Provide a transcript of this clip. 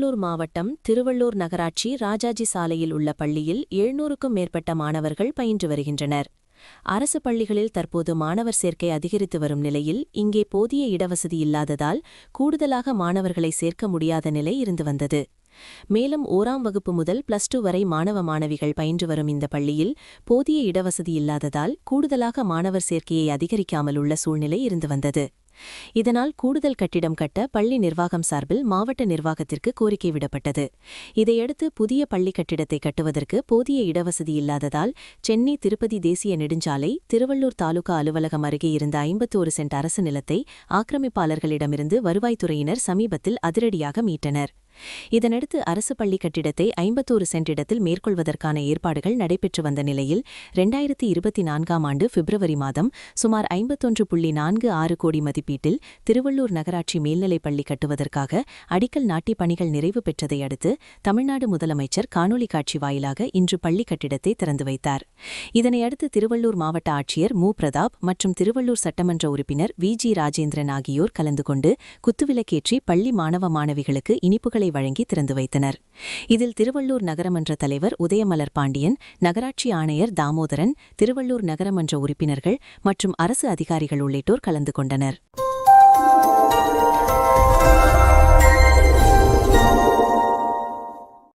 திருவள்ளூர் மாவட்டம் திருவள்ளூர் நகராட்சி ராஜாஜி சாலையில் உள்ள பள்ளியில் 700க்கும் மேற்பட்ட மாணவர்கள் பயின்று வருகின்றனர். அரசு பள்ளிகளில் தற்போது மாணவர் சேர்க்கை அதிகரித்து வரும் நிலையில் இங்கே போதிய இடவசதி இல்லாததால் கூடுதலாக மாணவர்களை சேர்க்க முடியாத நிலை இருந்து வந்தது. மேலும் 1ஆம் வகுப்பு முதல் +2 வரை மாணவ மாணவிகள் பயின்று வரும் இந்த பள்ளியில் போதிய இடவசதி இல்லாததால் கூடுதலாக மாணவர் சேர்க்கையை அதிகரிக்காமல் உள்ள சூழ்நிலை இருந்து வந்தது. இதனால் கூடுதல் கட்டிடம் கட்ட பள்ளி நிர்வாகம் சார்பில் மாவட்ட நிர்வாகத்திற்கு கோரிக்கை விடப்பட்டது. இதையடுத்து புதிய பள்ளி கட்டிடத்தை கட்டுவதற்கு போதிய இடவசதி இல்லாததால் சென்னை திருப்பதி தேசிய நெடுஞ்சாலை திருவள்ளூர் தாலுகா அலுவலகம் அருகே இருந்த 51 சென்ட் அரசு நிலத்தை ஆக்கிரமிப்பாளர்களிடமிருந்து வருவாய்த்துறையினர் சமீபத்தில் அதிரடியாக மீட்டனர். இதனடுத்து அரசு பள்ளி கட்டிடத்தை 51 சென்ட் இடத்தில் மேற்கொள்வதற்கான ஏற்பாடுகள் நடைபெற்று வந்த நிலையில் 2024ஆம் ஆண்டு பிப்ரவரி மாதம் சுமார் 51.46 கோடி மதிப்பீட்டில் திருவள்ளூர் நகராட்சி மேல்நிலைப் பள்ளி கட்டுவதற்காக அடிக்கல் நாட்டி பணிகள் நிறைவு பெற்றதை அடுத்து தமிழ்நாடு முதலமைச்சர் காணொலி காட்சி வாயிலாக இன்று பள்ளி கட்டிடத்தை திறந்து வைத்தார். இதனையடுத்து திருவள்ளூர் மாவட்ட ஆட்சியர் மு. பிரதாப் மற்றும் திருவள்ளூர் சட்டமன்ற உறுப்பினர் வி.ஜி. ராஜேந்திரன் ஆகியோர் கலந்து கொண்டு குத்துவிளக்கேற்றி பள்ளி மாணவ மாணவிகளுக்கு இனிப்புகள் வழங்கி திறந்து வைத்தனர். இதில் திருவள்ளூர் நகரமன்ற தலைவர் உதயமலர் பாண்டியன், நகராட்சி ஆணையர் தாமோதரன், திருவள்ளூர் நகரமன்ற உறுப்பினர்கள் மற்றும் அரசு அதிகாரிகள் உள்ளிட்டோர் கலந்து கொண்டனர்.